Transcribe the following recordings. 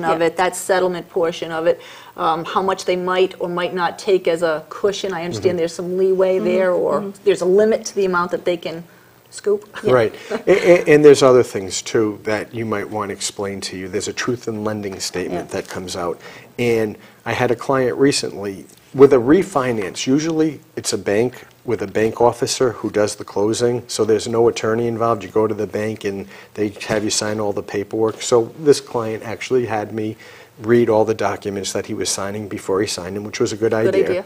of it, that settlement portion of it, how much they might or might not take as a cushion. I understand there's some leeway there, or there's a limit to the amount that they can scoop. Right. And there's other things, too, that you might want to explain to you. There's a truth in lending statement that comes out. And I had a client recently with a refinance. Usually it's a bank with a bank officer who does the closing, so there's no attorney involved. You go to the bank and they have you sign all the paperwork. So this client actually had me read all the documents that he was signing before he signed them, which was a good idea.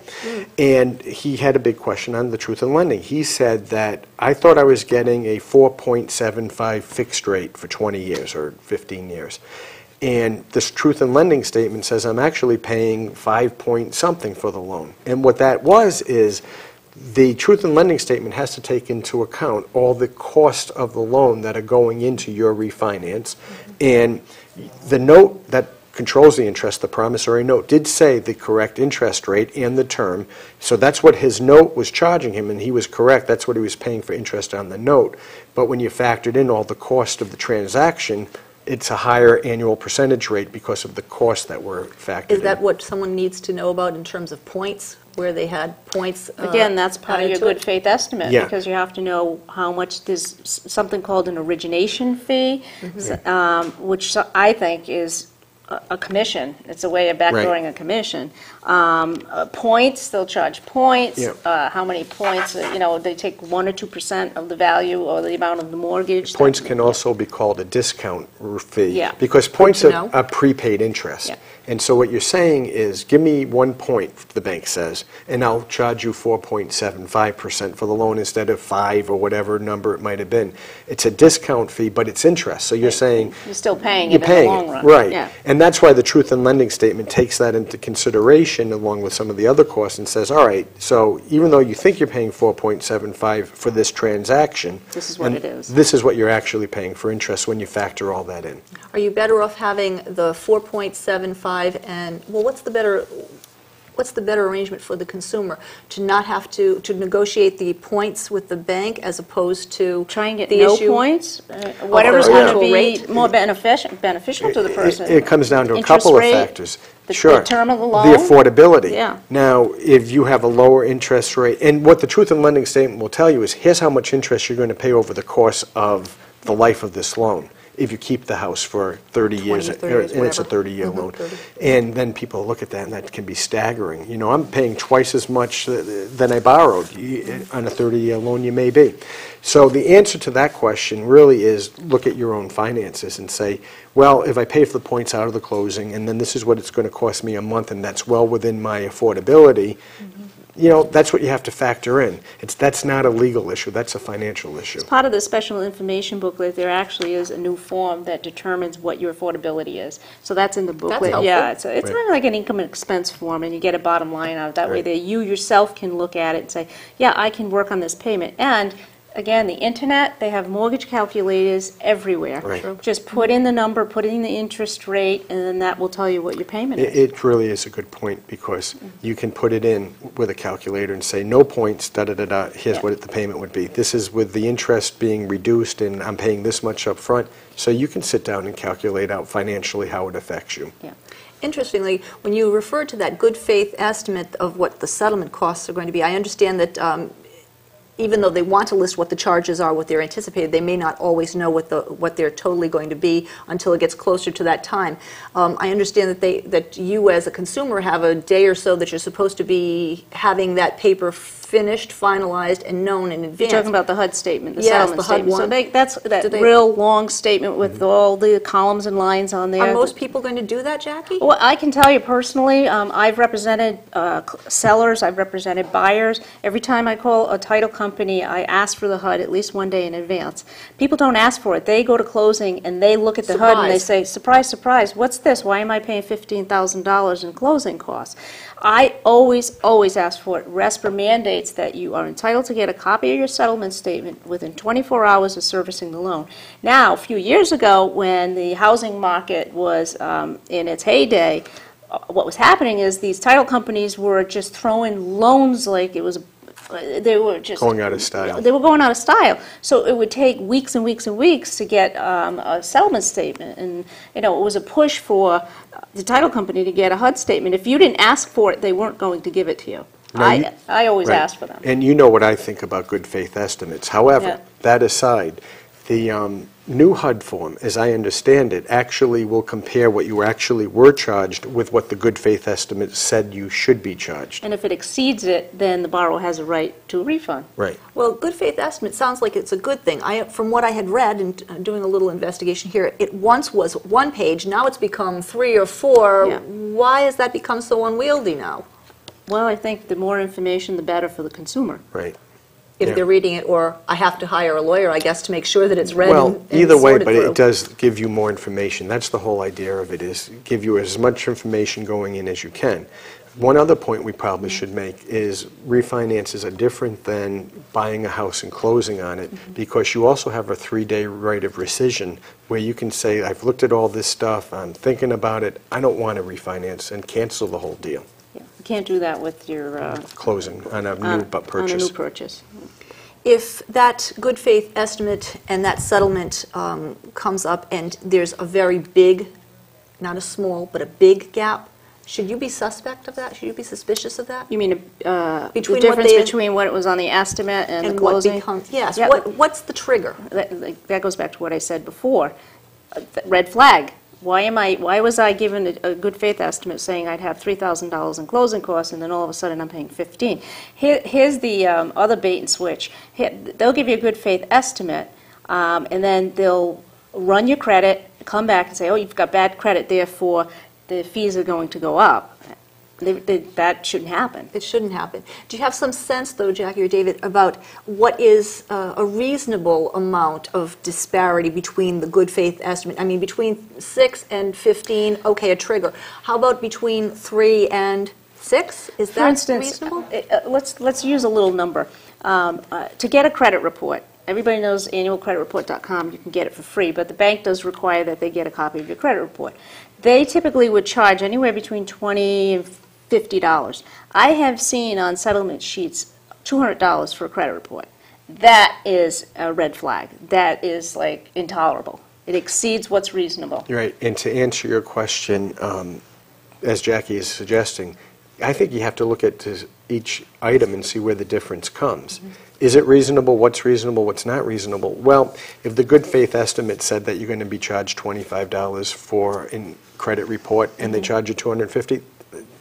And he had a big question on the truth in lending. He said that, I thought I was getting a 4.75 fixed rate for 20 years or 15 years. And this truth in lending statement says I'm actually paying 5 point something for the loan. And what that was is the truth in lending statement has to take into account all the cost of the loan that are going into your refinance. And the note that controls the interest, the promissory note, did say the correct interest rate and the term. So that's what his note was charging him, and he was correct. That's what he was paying for interest on the note. But when you factored in all the cost of the transaction, it's a higher annual percentage rate because of the costs that were factored in. Is that what someone needs to know about in terms of points, where they had points? Again, that's part of your good faith estimate, Yeah. because you have to know how much. There's something called an origination fee, which I think is a commission. It's a way of backdooring a commission. Points, they'll charge points. How many points? They take 1 or 2% of the value or the amount of the mortgage. Points can also be called a discount fee. Yeah. Because points are prepaid interest. Yeah. And so what you're saying is, give me 1 point, the bank says, and I'll charge you 4.75% for the loan instead of 5 or whatever number it might have been. It's a discount fee, but it's interest. So you're saying you're still paying it in the long run. Right. Yeah. And that's why the truth in lending statement takes that into consideration along with some of the other costs and says, all right, so even though you think you're paying 4.75 for this transaction, this is what it is. This is what you're actually paying for interest when you factor all that in. Are you better off having the 4.75 and, well, what's the better arrangement for the consumer? To not have to negotiate the points with the bank as opposed to try and get the no issue points? Whatever's going to be rate? more beneficial to the person. It comes down to a couple of factors. The Sure. term of the loan. The affordability. Yeah. Now, if you have a lower interest rate, and what the truth in lending statement will tell you is, here's how much interest you're going to pay over the course of the life of this loan. If you keep the house for 30 years, and it's a 30-year loan. 30. And then people look at that, and that can be staggering. I'm paying twice as much than I borrowed on a 30-year loan you may be. So the answer to that question really is, look at your own finances and say, well, if I pay for the points out of the closing, and then this is what it's going to cost me a month, and that's well within my affordability, that's what you have to factor in. That's not a legal issue, that's a financial issue. As part of the special information booklet, there actually is a new form that determines what your affordability is. So that's in the booklet. That's yeah, helpful. it's kind of like an income and expense form, and you get a bottom line out of it. That way that you yourself can look at it and say, yeah, I can work on this payment. And again, the internet, they have mortgage calculators everywhere. Right. Just put in the number, put in the interest rate, and then that will tell you what your payment is. It really is a good point, because you can put it in with a calculator and say, no points, da-da-da-da, here's what the payment would be. This is with the interest being reduced, and I'm paying this much up front. So you can sit down and calculate out financially how it affects you. Yeah. Interestingly, when you refer to that good faith estimate of what the settlement costs are going to be, I understand that even though they want to list what the charges are, what they're anticipated, they may not always know what they're totally going to be until it gets closer to that time. I understand that you as a consumer have a day or so that you're supposed to be having that paper finished, finalized, and known in advance. You're talking about the HUD statement, the Yes, settlement the HUD statement. one. So that's that real long statement with all the columns and lines on there. Are most people going to do that, Jackie? Well, I can tell you personally, I've represented sellers, I've represented buyers. Every time I call a title company, I ask for the HUD at least one day in advance. People don't ask for it. They go to closing and they look at the HUD and they say, surprise, surprise, what's this? Why am I paying $15,000 in closing costs? I always ask for it. RESPA mandates that you are entitled to get a copy of your settlement statement within 24 hours of servicing the loan. Now, a few years ago, when the housing market was in its heyday, what was happening is these title companies were just throwing loans like it was They were just Going out of style. They were going out of style. So it would take weeks and weeks and weeks to get a settlement statement, and it was a push for the title company to get a HUD statement. If you didn't ask for it, they weren't going to give it to you. I always Right. asked for them. And you know what I think about good faith estimates. However, Yeah. that aside, the new HUD form, as I understand it, actually will compare what you actually were charged with what the good faith estimate said you should be charged. And if it exceeds it, then the borrower has a right to a refund. Right. Well, good faith estimate sounds like it's a good thing. From what I had read and doing a little investigation here, it once was one page, now it's become 3 or 4. Yeah. Why has that become so unwieldy now? Well, I think the more information, the better for the consumer. Right. If Yeah. they're reading it, or I have to hire a lawyer, I guess, to make sure that it's read Well, and either way, sorted but through. it does give you more information. That's the whole idea of it, is give you as much information going in as you can. One other point we probably should make is refinances are different than buying a house and closing on it, because you also have a 3-day right of rescission where you can say, I've looked at all this stuff, I'm thinking about it, I don't want to refinance, and cancel the whole deal. Yeah. You can't do that with your Closing on a new purchase. On a new purchase. If that good faith estimate and that settlement comes up and there's a very big, not a small, but a big gap, should you be suspect of that? Should you be suspicious of that? You mean Between the what difference they- between what it was on the estimate and the And what closing? becomes, yes, Yeah. what's the trigger? That goes back to what I said before. Red flag. Why was I given a good faith estimate saying I'd have $3,000 in closing costs, and then all of a sudden I'm paying $15,000? Here's the other bait and switch. They'll give you a good faith estimate, and then they'll run your credit, come back and say, oh, you've got bad credit, therefore the fees are going to go up. That shouldn't happen. It shouldn't happen. Do you have some sense, though, Jackie or David, about what is a reasonable amount of disparity between the good faith estimate? I mean, between 6 and 15, okay, a trigger. How about between 3 and 6? Is that For instance, reasonable? let's use a little number. To get a credit report, everybody knows annualcreditreport.com, you can get it for free, but the bank does require that they get a copy of your credit report. They typically would charge anywhere between $20 and $50. I have seen on settlement sheets $200 for a credit report. That is a red flag. That is like intolerable. It exceeds what's reasonable. Right, and to answer your question, as Jackie is suggesting, I think you have to look at each item and see where the difference comes. Is it reasonable? What's reasonable? What's not reasonable? Well, if the good faith estimate said that you're going to be charged $25 for a credit report and they charge you $250,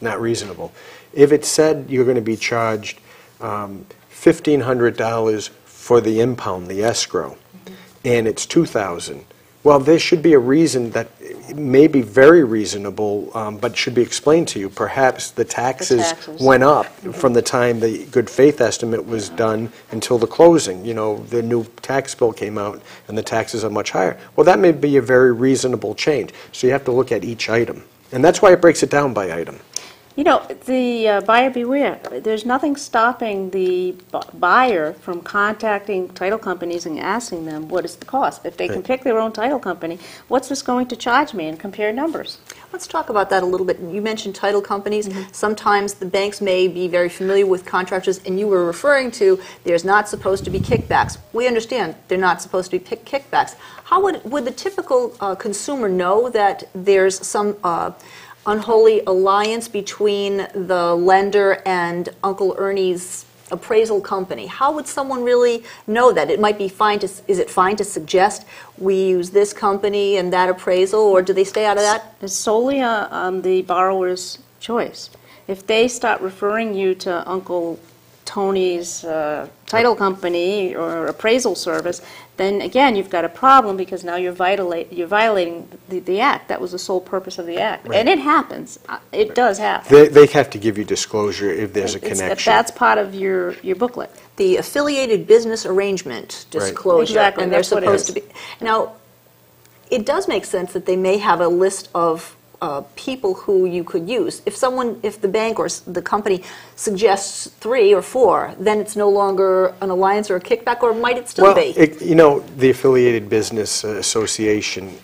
not reasonable. If it said you're going to be charged $1,500 for the impound, the escrow, and it's $2,000, well, there should be a reason that may be very reasonable, but should be explained to you. Perhaps the taxes went up from the time the good faith estimate was done until the closing. You know, the new tax bill came out and the taxes are much higher. Well, that may be a very reasonable change. So you have to look at each item. And that's why it breaks it down by item. You know, the buyer beware. There's nothing stopping the buyer from contacting title companies and asking them what is the cost. If they can pick their own title company, what's this going to charge me, and compare numbers. Let's talk about that a little bit. You mentioned title companies. Sometimes the banks may be very familiar with contractors, and you were referring to there's not supposed to be kickbacks. We understand they're not supposed to be kickbacks. How would the typical consumer know that there's some unholy alliance between the lender and Uncle Ernie's appraisal company? How would someone really know that? It might be fine to, is it fine to suggest we use this company and that appraisal, or do they stay out of that? It's solely on the borrower's choice. If they start referring you to Uncle Tony's title company or appraisal service, then again you've got a problem, because now you're violating the act. That was the sole purpose of the act. Right. And it happens. It does happen. They have to give you disclosure if there's a connection. That's part of your booklet. The affiliated business arrangement disclosure. Exactly, And they're that's what it supposed is. to be. Now, it does make sense that they may have a list of people who you could use. If the bank or the company suggests 3 or 4, then it's no longer an alliance or a kickback, or might it still be? You know, the Affiliated Business Association